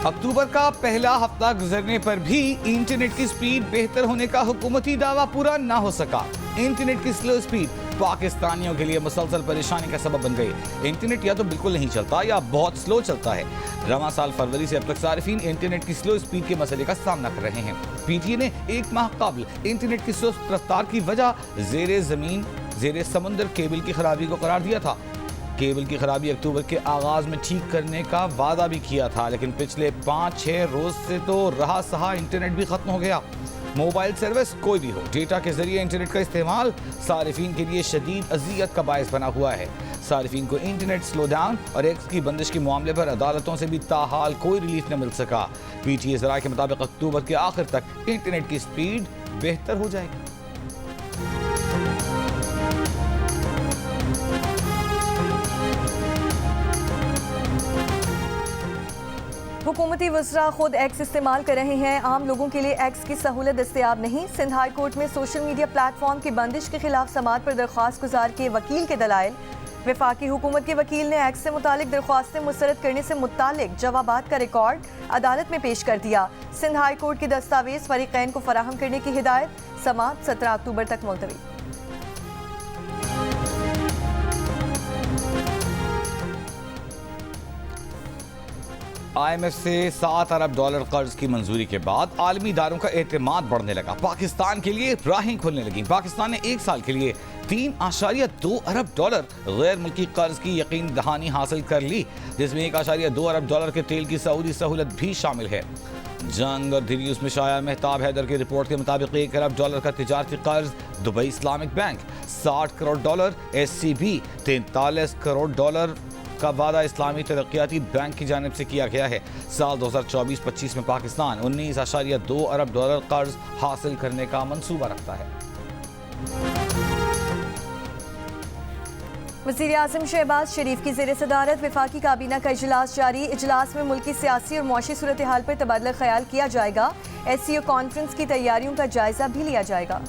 अक्टूबर का पहला हफ्ता गुजरने पर भी इंटरनेट की स्पीड बेहतर होने का हुकूमती दावा पूरा न हो सका। इंटरनेट की स्लो स्पीड पाकिस्तानियों के लिए मुसलसल परेशानी का सबब बन गई। इंटरनेट या तो बिल्कुल नहीं चलता या बहुत स्लो चलता है। रवां साल फरवरी से अब तक सारिफीन इंटरनेट की स्लो स्पीड के मसले का सामना कर रहे हैं। पीटीए ने एक माह कबल इंटरनेट की सुस्त रफ्तार की वजह जेर जमीन जेर समुंदर केबल की खराबी को करार दिया था। केबल की खराबी अक्टूबर के आगाज में ठीक करने का वादा भी किया था, लेकिन पिछले 5-6 रोज से तो रहा सहा इंटरनेट भी खत्म हो गया। मोबाइल सर्विस कोई भी हो, डेटा के जरिए इंटरनेट का इस्तेमाल सारिफीन के लिए शदीद अजियत का बायस बना हुआ है। सारिफीन को इंटरनेट स्लो डाउन और एक्स की बंदिश के मामले पर अदालतों से भी ताहाल कोई रिलीफ न मिल सका। पीटीए जराये के मुताबिक अक्टूबर के आखिर तक इंटरनेट की स्पीड बेहतर हो जाएगी। हुकूमती वज़रा खुद एक्स इस्तेमाल कर रहे हैं, आम लोगों के लिए एक्स की सहूलत दस्तयाब नहीं। सिंध हाई कोर्ट में सोशल मीडिया प्लेटफॉर्म की बंदिश के खिलाफ समाअत पर दरख्वास्त गुजार के वकील के दलाइल। वफाकी हुकूमत के वकील ने एक्स से मुतालिक दरख्वास्तें मुस्तरद करने से मुतालिक जवाबात का रिकॉर्ड अदालत में पेश कर दिया। सिंध हाई कोर्ट की दस्तावेज फरीकैन को फराहम करने की हिदायत। समाअत 17 अक्टूबर तक मुलतवी। IMF से $7 अरब कर्ज की मंजूरी के बाद आलमी इदारों का एतमाद बढ़ने लगा। पाकिस्तान के लिए राहें खुलने लगी। पाकिस्तान ने एक साल के लिए $3.2 अरब गैर मुल्की कर्ज की यकीन दहानी हासिल कर ली, जिसमें $1.2 अरब के तेल की सऊदी सहूलत भी शामिल है। जंग और दी न्यूज़ में शाया मेहताब हैदर की रिपोर्ट के मुताबिक $1 अरब का तिजारती कर्ज Dubai Islamic bank, $60 crore SCB, $43 crore का वादा इस्लामी तरक्याती बैंक की जानिब से किया गया है। साल 2024-25 में पाकिस्तान $19.2 अरब कर्ज हासिल करने का मंसूबा रखता है। वज़ीर आज़म शहबाज शरीफ की ज़ेर सदारत वफाकी काबीना का इजलास जारी। इजलास में मुल्की सियासी और मुआशी सूरत हाल पर तबादला ख्याल किया जाएगा। SCO कॉन्फ्रेंस की तैयारियों का जायजा भी लिया जाएगा।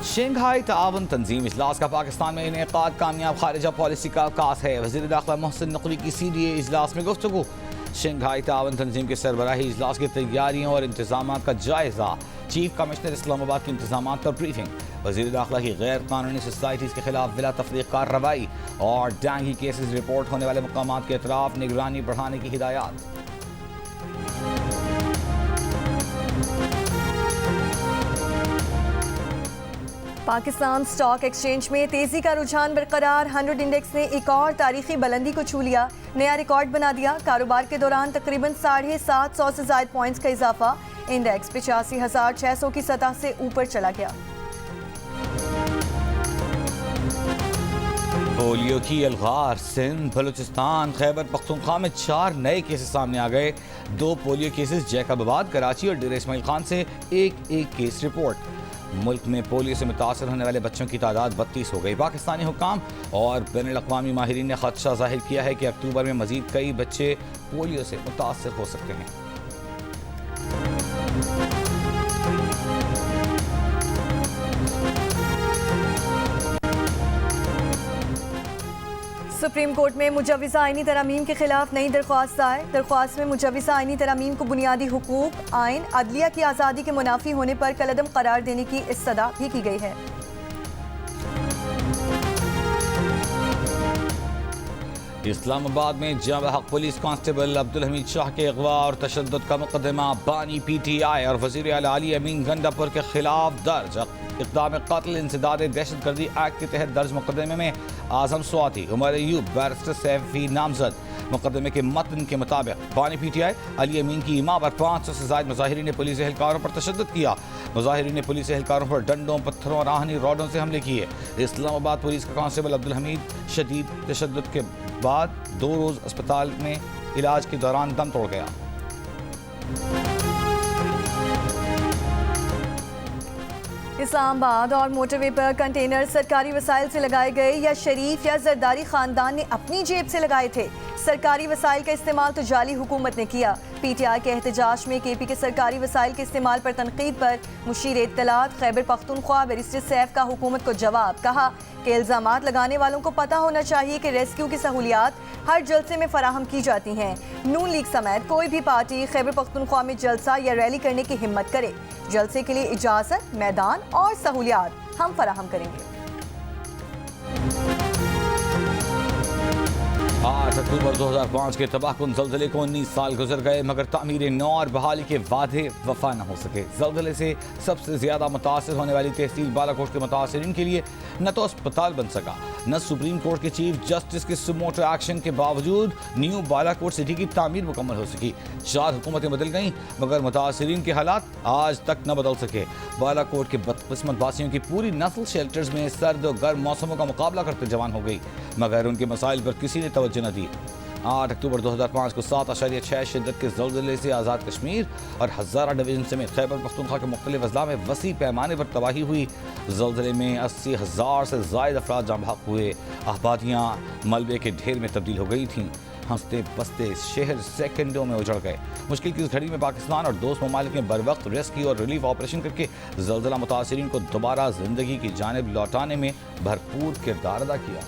शंघाई ताउन तंजीम इजलास का पाकिस्तान में इनेकाद कामयाब खारिजा पॉलिसी का आगाज है। वज़ीर दाखिला मोहसिन नकवी की CDA इजलास में गुफ्तगू। शंघाई ताउन तंजीम के सरबराही इजलास की तैयारियों और इंतजाम का जायजा। चीफ कमिश्नर इस्लामाबाद के इंतजाम पर ब्रीफिंग। वज़ीर दाखिला की गैर कानूनी सोसाइटीज़ के खिलाफ बिला तफरीक कार्रवाई और डेंगू केसेस रिपोर्ट होने वाले मकामात के अतराफ निगरानी बढ़ाने की हिदायत। पाकिस्तान स्टॉक एक्सचेंज में तेजी का रुझान बरकरार। 100 इंडेक्स ने एक और तारीखी बुलंदी को छू लिया, नया रिकॉर्ड बना दिया। कारोबार के दौरान तकरीबन 750 से ज़ायद पॉइंट्स का इजाफा। इंडेक्स 85,600 की सतह से ऊपर चला गया। पोलियो की अलगार। सिंध, बलूचिस्तान, खैबर पख्तूनख्वा में 4 नए केसेस सामने आ गए। 2 पोलियो केसेस जैकबाबाद, कराची और डेर इस्माइल खान से एक केस रिपोर्ट। मुल्क में पोलियो से मुतासर होने वाले बच्चों की तादाद 32 हो गई। पाकिस्तानी हुकाम और बैनुल-अक़वामी माहिरीन ने खदशा जाहिर किया है कि अक्टूबर में मजीद कई बच्चे पोलियो से मुतासर हो सकते हैं। सुप्रीम कोर्ट में मुजव्विज़ा आईनी तरामीम के खिलाफ नई दरख्वास्त दायर। दरख्वास्त में मुजव्विज़ा आईनी तरामीम को बुनियादी हुकूक, आइन, अदलिया की आज़ादी के मुनाफी होने पर कलअदम करार देने की इस्तदा भी की गई है। इस्लामाबाद में जब हक पुलिस कांस्टेबल अब्दुल हमीद शाह के अगवा और तशद्दुद का मुकदमा बानी PTI और वज़ीर आला अली अमीन गंडापुर के खिलाफ दर्ज। इक़दाम कत्ल इंसदाद दहशतगर्दी एक्ट के तहत दर्ज मुकदमे में आज़म स्वाति, उमर अयूब, बैरिस्टर सैफी नामजद। मुकदमे के मतन के मुताबिक बानी PTI अली अमीन की इमा पर 500 से ज़ायद मुजाहिरीन ने पुलिस एहलकारों पर तशद्दुद किया। मुजाहिरीन ने पुलिस एहलकारों पर डंडों, पत्थरों और आहनी रॉडों से हमले किए। इस्लामाबाद पुलिस का कांस्टेबल अब्दुल हमीद शदीद तशद्दुद के बाद 2 रोज़ अस्पताल में इलाज के दौरान दम तोड़ गया। इस्लामाबाद और मोटरवे पर कंटेनर सरकारी वसाइल से लगाए गए या शरीफ या जरदारी खानदान ने अपनी जेब से लगाए थे। सरकारी वसाइल का इस्तेमाल तो जाली हुकूमत ने किया। PTI के एहतजाज में KP के सरकारी वसाइल के इस्तेमाल पर तनकीद पर मुशीर इत्तलात खैबर पख्तूनख्वा बैरिस्टर सैफ का हुकूमत को जवाब। कहा के इल्जामात लगाने वालों को पता होना चाहिए कि रेस्क्यू की सहूलियात हर जलसे में फराहम की जाती हैं। नून लीग समेत कोई भी पार्टी खैबर पख्तूनख्वा में जलसा या रैली करने की हिम्मत करे, जलसे के लिए इजाजत, मैदान और सहूलियात हम फराहम करेंगे। 8 अक्टूबर 2005 के तबाहकुन ज़ल्ज़ले को 19 साल गुजर गए, मगर तामीर नौ और बहाली के वादे वफा न हो सके। ज़ल्ज़ले से सबसे ज़्यादा मुतासर होने वाली तहसील बालाकोट के मुतासरीन के लिए न तो अस्पताल बन सका, न सुप्रीम कोर्ट के चीफ जस्टिस के सुमोटो एक्शन के बावजूद न्यू बालाकोट सिटी की तामीर मुकम्मल हो सकी। 4 हुकूमतें बदल गईं, मगर मुतासरीन के हालात आज तक न बदल सके। बालाकोट के बदकिस्मत वासियों की पूरी नस्ल शेल्टर्स में सर्द और गर्म मौसमों का मुकाबला करते जवान हो गई, मगर उनके मसाइल पर किसी ने तवज्जो न दी। 8 अक्टूबर 2005 को 7.6 शिद्दत के ज़ल्ज़ले से आज़ाद कश्मीर और हज़ारा डिवीज़न समेत खैबर पख्तूनख्वा के मुख्तलिफ अजला में वसी पैमाने पर तबाही हुई। ज़ल्ज़ले में 80,000 से ज़ायद अफराद जाँ बहक हुए, आबादियाँ मलबे के ढेर में तब्दील हो गई थीं। हंसते बसते शहर सेकंडों में उजड़ गए। मुश्किल की इस घड़ी में पाकिस्तान और दोस्त ममालिक ने बर वक्त रेस्क्यू और रिलीफ ऑपरेशन करके ज़ल्ज़ला मुतासरीन को दोबारा ज़िंदगी की जानिब लौटाने में भरपूर किरदार अदा किया।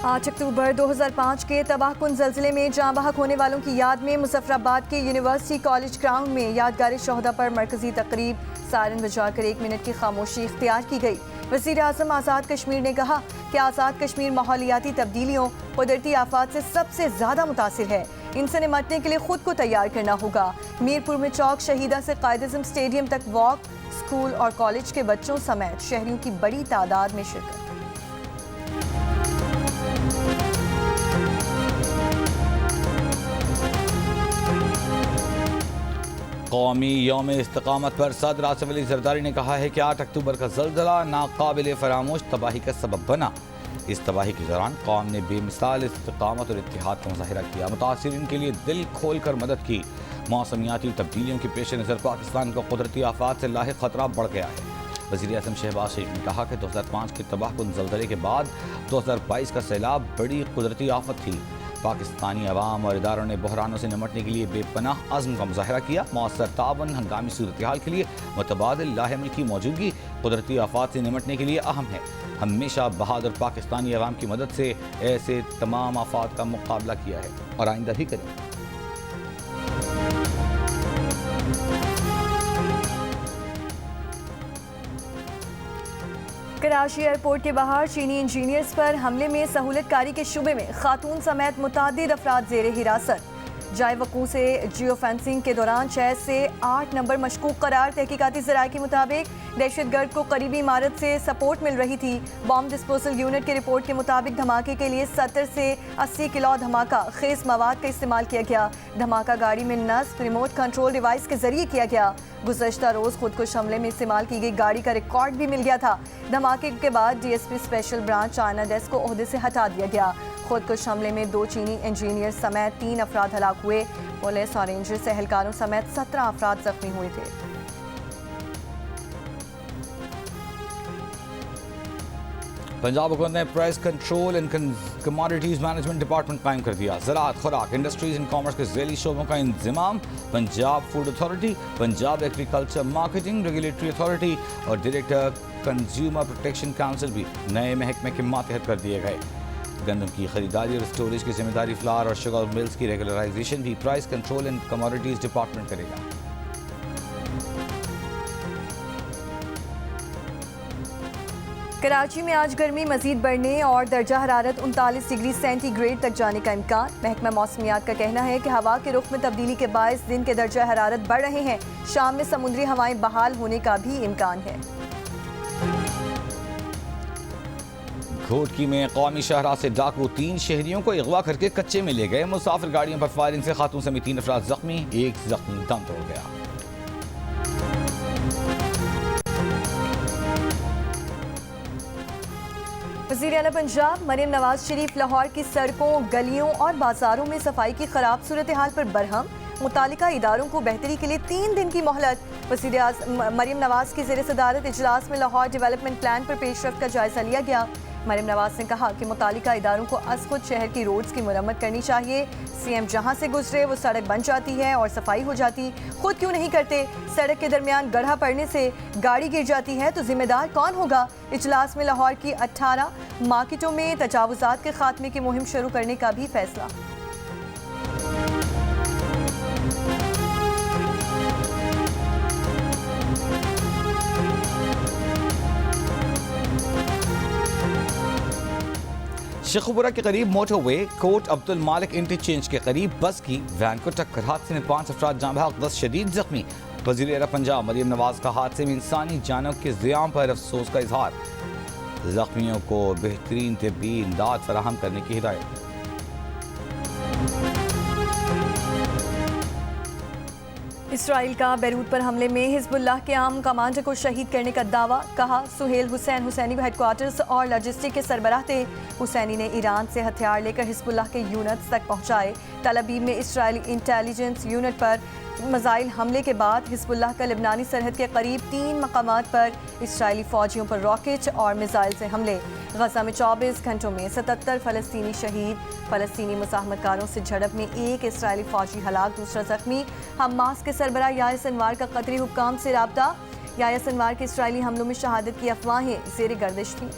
आठ अक्टूबर 2005 के तबाहकुन ज़ल्ज़ले में जाँ बहक होने वालों की याद में मुजफ्फराबाद के यूनिवर्सिटी कॉलेज ग्राउंड में यादगार शोहदा पर मरकजी तकरीब सायरन बजाकर 1 मिनट की खामोशी इख्तियार की गई। वज़ीर आज़म आज़ाद कश्मीर ने कहा कि आज़ाद कश्मीर माहौलियाती तब्दीलियों, कुदरती आफात से सबसे ज़्यादा मुतासिर है। इनसे निमटने के लिए खुद को तैयार करना होगा। मीरपुर में चौक शहीदा से कायद-ए-आज़म स्टेडियम तक वॉक, स्कूल और कॉलेज के बच्चों समेत शहरियों की बड़ी तादाद में शिरकत। कौमी यौम इस्तिकामत पर सदर आसिफ अली जरदारी ने कहा है कि 8 अक्टूबर का ज़ल्ज़ला नाकाबिल फरामोश तबाही का सबब बना। इस तबाही के दौरान कौम ने बेमिसाल इस्तिकामत और इत्तेहाद का मुजाहिरा किया, मुतासिरीन के लिए दिल खोल कर मदद की। मौसमियाती तब्दीलियों के पेश नज़र पाकिस्तान को कुदरती आफात से लाहिक खतरा बढ़ गया है। वज़ीर आज़म शहबाज शरीफ ने कहा कि 2005 के तबाहकुन ज़ल्ज़ले के बाद 2022 का सैलाब बड़ी कुदरती आफत थी। पाकिस्तानी अवाम और इदारों ने बहरानों से निमटने के लिए बेपनाह अज़्म का मुजाहिरा किया। मौसर तावन हंगामी सूरत हाल के लिए मुतबादिल लाहेमिल की मौजूदगी कुदरती आफात से निमटने के लिए अहम है। हमेशा बहादुर पाकिस्तानी अवाम की मदद से ऐसे तमाम आफात का मुकाबला किया है और आइंदा भी करें। कराची एयरपोर्ट के बाहर चीनी इंजीनियर्स पर हमले में सहूलतकारी के शुबे में खातून समेत मुतादिद अफराद ज़ेरे हिरासत। जाए वकूँ से जियो फेंसिंग के दौरान 6 से 8 नंबर मशकूक करार। तहकीकाती ज़राए के मुताबिक दहशतगर्द को करीबी इमारत से सपोर्ट मिल रही थी। बॉम्ब डिस्पोजल यूनिट की रिपोर्ट के मुताबिक धमाके के लिए 70 से 80 किलो धमाका खेज मवाद का इस्तेमाल किया गया। धमाका गाड़ी में नस्ब रिमोट कंट्रोल डिवाइस के जरिए किया गया। गुज़श्ता रोज़ खुदकुश हमले में इस्तेमाल की गई गाड़ी का रिकॉर्ड भी मिल गया था। धमाके के बाद DSP special branch China desk को ओहदे से हटा दिया गया। खुदकुश हमले में 2 चीनी इंजीनियर समेत 3 अफराद हलाक हुए। पुलिस और रेंजर से एहलकारों समेत 17 अफराद जख्मी हुए थे। पंजाब हुकूमत ने price control and commodities management department कायम कर दिया। ज़राअत, खुराक, इंडस्ट्रीज एंड कॉमर्स के ज़ैली शोबों का इंतजाम Punjab food authority, Punjab agriculture marketing regulatory authority और डायरेक्टर कंज्यूमर प्रोटेक्शन काउंसिल भी नए महकमे के मातहत कर दिए गए। गंदम की खरीदारी और स्टोरेज की जिम्मेदारी फ्लावर और शुगर मिल्स की रेगुलराइजेशन भी price control and commodities department करेगा। कराची में आज गर्मी मजीद बढ़ने और दर्जा हरारत 39 डिग्री सेंटीग्रेड तक जाने का इम्कान। महकमा मौसमियात का कहना है कि हवा के रुख में तब्दीली के बायस दिन के दर्जा हरारत बढ़ रहे हैं। शाम में समुद्री हवाएं बहाल होने का भी इम्कान है। घोटकी में कौमी शाहराह से डाकू 3 शहरियों को अगवा करके कच्चे में ले गए। मुसाफिर गाड़ियों पर फायरिंग से खातून समेत 3 अफराद जख्मी, 1 जख्मी दम तोड़ गया। वज़ीर आला पंजाब मरियम नवाज शरीफ लाहौर की सड़कों, गलियों और बाजारों में सफाई की खराब सूरत हाल पर बरहम। मुतालिका इदारों को बेहतरी के लिए 3 दिन की मोहलत। वज़ीर मरियम नवाज की ज़ेर सदारत इजलास में लाहौर डेवलपमेंट प्लान पर पेशरफ्त का जायजा लिया गया। मरियम नवाज ने कहा कि मुतालिका इदारों को खुद शहर की रोड्स की मरम्मत करनी चाहिए। सीएम जहां से गुजरे वो सड़क बन जाती है और सफाई हो जाती, खुद क्यों नहीं करते? सड़क के दरमियान गड्ढा पड़ने से गाड़ी गिर जाती है तो जिम्मेदार कौन होगा? इजलास में लाहौर की 18 मार्केटों में तजावुजात के खात्मे की मुहिम शुरू करने का भी फैसला। शेखुपुरा के करीब मोटरवे कोट अब्दुल मालिक इंटरचेंज के करीब बस की वैन को टक्कर, हादसे में 5 अफराद जाँ बहक, 10 शदीद जख्मी। वज़ीर आला पंजाब मरियम नवाज का हादसे में इंसानी जानों के ज़ियाम पर अफसोस का इजहार, जख्मियों को बेहतरीन तिब्बी इमदाद फराहम करने की हिदायत। इसराइल का बैरूत पर हमले में हिजबुल्लाह के आम कमांडर को शहीद करने का दावा, कहा सुहेल हुसैन हुसैनी हेडक्वार्टर्स और लॉजिस्टिक के सरबराह थे। हुसैनी ने ईरान से हथियार लेकर हिजबुल्लाह के यूनिट्स तक पहुंचाए। तल अवीव में इसराइली इंटेलिजेंस यूनिट पर मिसाइल हमले के बाद हिजबुल्लाह का लिबनानी सरहद के करीब 3 मकामात पर इसराइली फौजियों पर रॉकेट और मिसाइल से हमले। गजा में 24 घंटों में 77 फ़लस्तीनी शहीद। फ़लस्तीनी मुज़ाहमतकारों से झड़प में एक इसराइली फौजी हलाक, दूसरा जख्मी। हमास के सरबराह याह्या सिनवार का कतरी हुक्काम से राब्ता। याह्या सिनवार के इसराइली हमलों में शहादत की अफवाहें ज़ेर गर्दिश थी।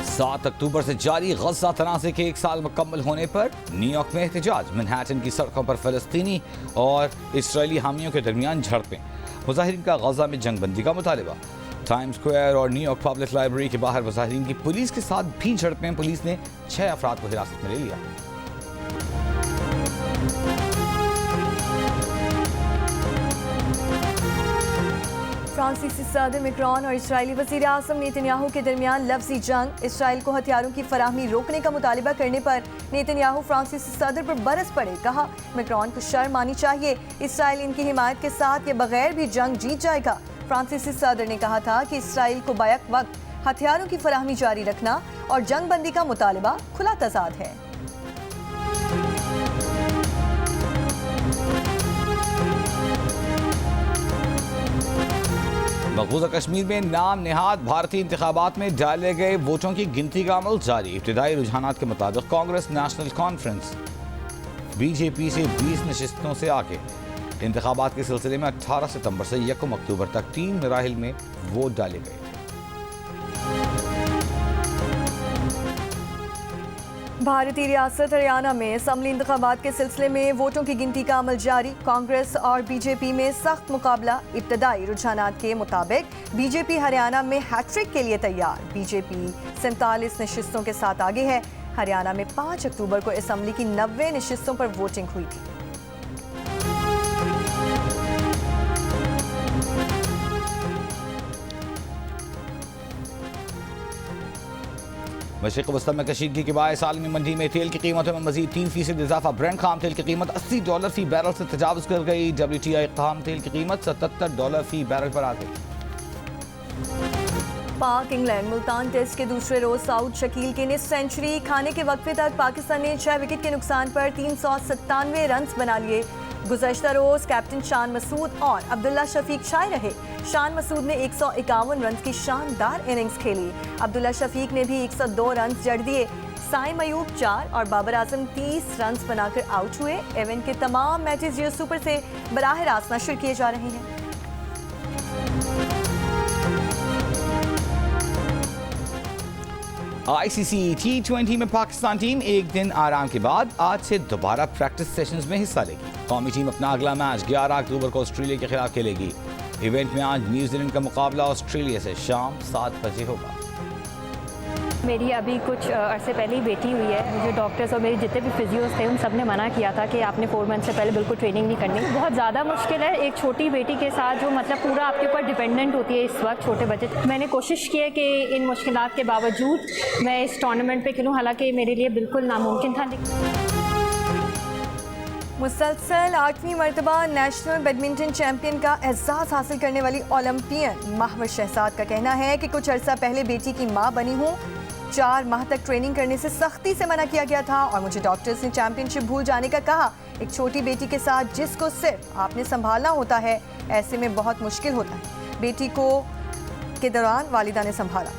सात अक्टूबर से जारी गजा तनाज़े के 1 साल मुकम्मल होने पर न्यूयॉर्क में एहतजाज, मैनहट्टन की सड़कों पर फ़लस्तीनी और इसराइली हामियों के दरमियान झड़पें, मुजाहिरीन का गजा में जंगबंदी का मुतालबा। टाइम्स स्क्वायर और न्यूयॉर्क पब्लिक लाइब्रेरी के बाहर मुजाहिरीन की पुलिस के साथ भी झड़पें, पुलिस ने 6 अफराद को हिरासत में ले लिया। फ्रांसीसी सदर मैक्रोन और इजरायली वज़ीर आज़म नेतन्याहू के दरमियान लफ्जी जंग, इसराइल को हथियारों की फराहमी रोकने का मुतालिबा करने पर नेतन्याहू फ्रांसीसी सदर पर बरस पड़े। कहा मैक्रोन को शर्म आनी चाहिए, इसराइल इनकी हिमायत के साथ या बगैर भी जंग जीत जाएगा। फ्रांसीसी सदर ने कहा था कि इसराइल को बैक वक्त हथियारों की फराहमी जारी रखना और जंग बंदी का मुतालिबा खुला तजाद है। मकबूजा कश्मीर में नाम नेहाद भारतीय इंतखाबात में डाले गए वोटों की गिनती का अमल जारी। इब्तिदाई रुझानात के मुताबिक कांग्रेस नेशनल कॉन्फ्रेंस बीजेपी से 20 नशिस्तों से आगे। इंतखाबात के सिलसिले में 18 सितंबर से 1 अक्टूबर तक 3 मराहिल में वोट डाले गए। भारतीय रियासत हरियाणा में असम्बली इंतखाबात के सिलसिले में वोटों की गिनती का अमल जारी। कांग्रेस और बीजेपी में सख्त मुकाबला। इब्तदाई रुझानात के मुताबिक बीजेपी हरियाणा में हैट्रिक के लिए तैयार। बीजेपी 47 नशिस्तों के साथ आगे है। हरियाणा में 5 अक्टूबर को असम्बली की 90 नशिस्तों पर वोटिंग हुई थी। मशरिक़ वस्ती में कशीदगी के बायस आलमी मंडी में तेल की कीमतों में मजीद 3% इजाफा। ब्रेंट खाम तेल की कीमत $80 फी बैरल से तजावुज कर गई। WTI खाम तेल की कीमत $77 फी बैरल पर आ गई। पाक इंग्लैंड मुल्तान टेस्ट के दूसरे रोज साउथ शकील की 19 सेंचुरी। खाने के वक्फे तक पाकिस्तान ने 6 विकेट के नुकसान पर 397 रन बना लिए। गुज़श्ता रोज कैप्टन शान मसूद और अब्दुल्ला शफीक छाए रहे। शान मसूद ने 151 रन की शानदार इनिंग्स खेली। अब्दुल्ला शफीक ने भी 102 रन जड़ दिए। साइम अयूब 4 और बाबर आजम 30 रन बनाकर आउट हुए। इवेंट के तमाम मैचेस जियो सुपर से बराह रास्त नशर किए जा रहे हैं। ICC T20 में पाकिस्तान टीम एक दिन आराम के बाद आज से दोबारा प्रैक्टिस सेशंस में हिस्सा लेगी। कौमी टीम अपना अगला मैच 11 अक्टूबर को ऑस्ट्रेलिया के खिलाफ खेलेगी। इवेंट में आज न्यूजीलैंड का मुकाबला ऑस्ट्रेलिया से शाम 7 बजे होगा। मेरी अभी कुछ अरसे पहले ही बेटी हुई है। मुझे डॉक्टर्स और मेरे जितने भी फिजियोज थे उन सब ने मना किया था कि आपने 4 मंथ से पहले बिल्कुल ट्रेनिंग नहीं करनी। बहुत ज़्यादा मुश्किल है एक छोटी बेटी के साथ जो मतलब पूरा आपके ऊपर डिपेंडेंट होती है इस वक्त छोटे बच्चे। मैंने कोशिश की है कि इन मुश्किलात के बावजूद मैं इस टूर्नामेंट पे खेलूँ, हालांकि मेरे लिए बिल्कुल नामुमकिन था। मुसलसल 8वीं मरतबा नेशनल बैडमिंटन चैंपियन का एहसास हासिल करने वाली ओलंपियन महवर शहजाद का कहना है कि कुछ अरसा पहले बेटी की मां बनी हूँ, 4 माह तक ट्रेनिंग करने से सख्ती से मना किया गया था और मुझे डॉक्टर्स ने चैंपियनशिप भूल जाने का कहा। एक छोटी बेटी के साथ जिसको सिर्फ आपने संभालना होता है, ऐसे में बहुत मुश्किल होता है। बेटी को के दौरान वालिदा ने संभाला।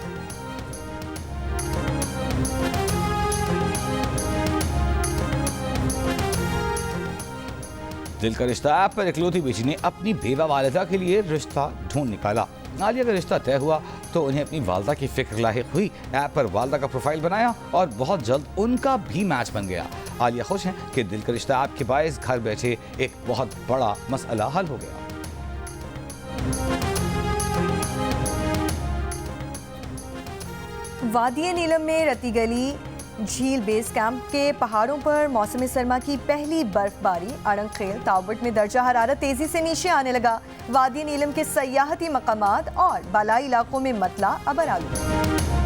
दिल का रिश्ता ऐप पर इकलौती बेटी ने अपनी बेवा वालिदा के लिए रिश्ता ढूंढ निकाला। आलिया का रिश्ता तय हुआ तो उन्हें अपनी वालिदा की फिक्र लाहिक हुई। ऐप पर वालिदा का प्रोफाइल बनाया और बहुत जल्द उनका भी मैच बन गया। आलिया खुश हैं कि दिल का रिश्ता ऐप के बायस घर बैठे एक बहुत बड़ा मसला हल हो गया। वादिये नीलम में रती गली झील बेस कैंप के पहाड़ों पर मौसम सरमा की पहली बर्फबारी। अड़ंगखेल तावट में दर्जा हरारत तेजी से नीचे आने लगा। वादिये नीलम के सयाहती मकामात और बालाई इलाकों में मतला अबर आलू।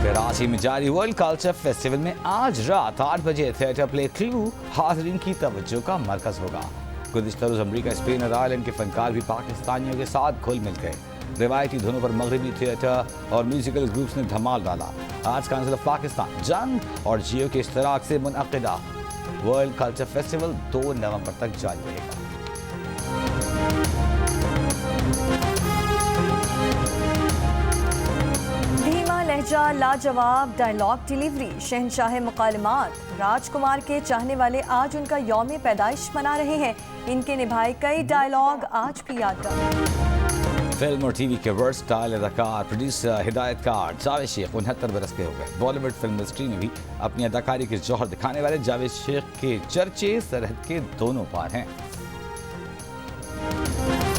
कराची में जारी वर्ल्ड कल्चर फेस्टिवल में आज रात 8 बजे थिएटर प्ले क्लू हाज़रीन की तवज्जो का मरकज होगा। गुज़िश्ता रोज़ अमरीका, स्पेन और आयरलैंड के फनकार भी पाकिस्तानियों के साथ घुल मिल गए। रिवायती धुनों पर मगरबी थिएटर और म्यूजिकल ग्रुप्स ने धमाल डाला। आज काउंसिल ऑफ पाकिस्तान, जंग और जियो के इश्तराक से मुनअक़िदा वर्ल्ड कल्चर फेस्टिवल 2 नवंबर तक जारी रहेगा। धीमा लहजा, लाजवाब डायलॉग डिलीवरी, शहंशाह मुकालमात राजकुमार के चाहने वाले आज उनका यौम पैदाइश मना रहे हैं। इनके निभाए कई डायलॉग आज भी यादगार। फिल्म और टीवी के वर्सटाइल अदाकार, प्रोड्यूसर, हिदायतकार जावेद शेख 69 बरस के हो गए। बॉलीवुड फिल्म इंडस्ट्री में भी अपनी अदाकारी के जौहर दिखाने वाले जावेद शेख के चर्चे सरहद के दोनों पार हैं।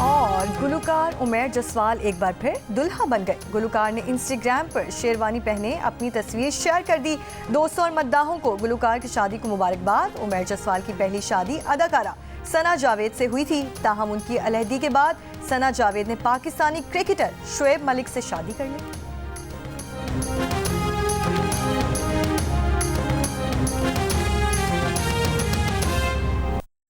और गुलकार उमैर जसवाल एक बार फिर दुल्हा बन गए। गुलकार ने इंस्टाग्राम पर शेरवानी पहने अपनी तस्वीर शेयर कर दी। दोस्तों और मद्दाहों को गुलकार की शादी को मुबारकबाद। उमैर जसवाल की पहली शादी अदाकारा सना जावेद से हुई थी। ताहम उनकी अलहदी के बाद सना जावेद ने पाकिस्तानी क्रिकेटर शोएब मलिक से शादी कर ली।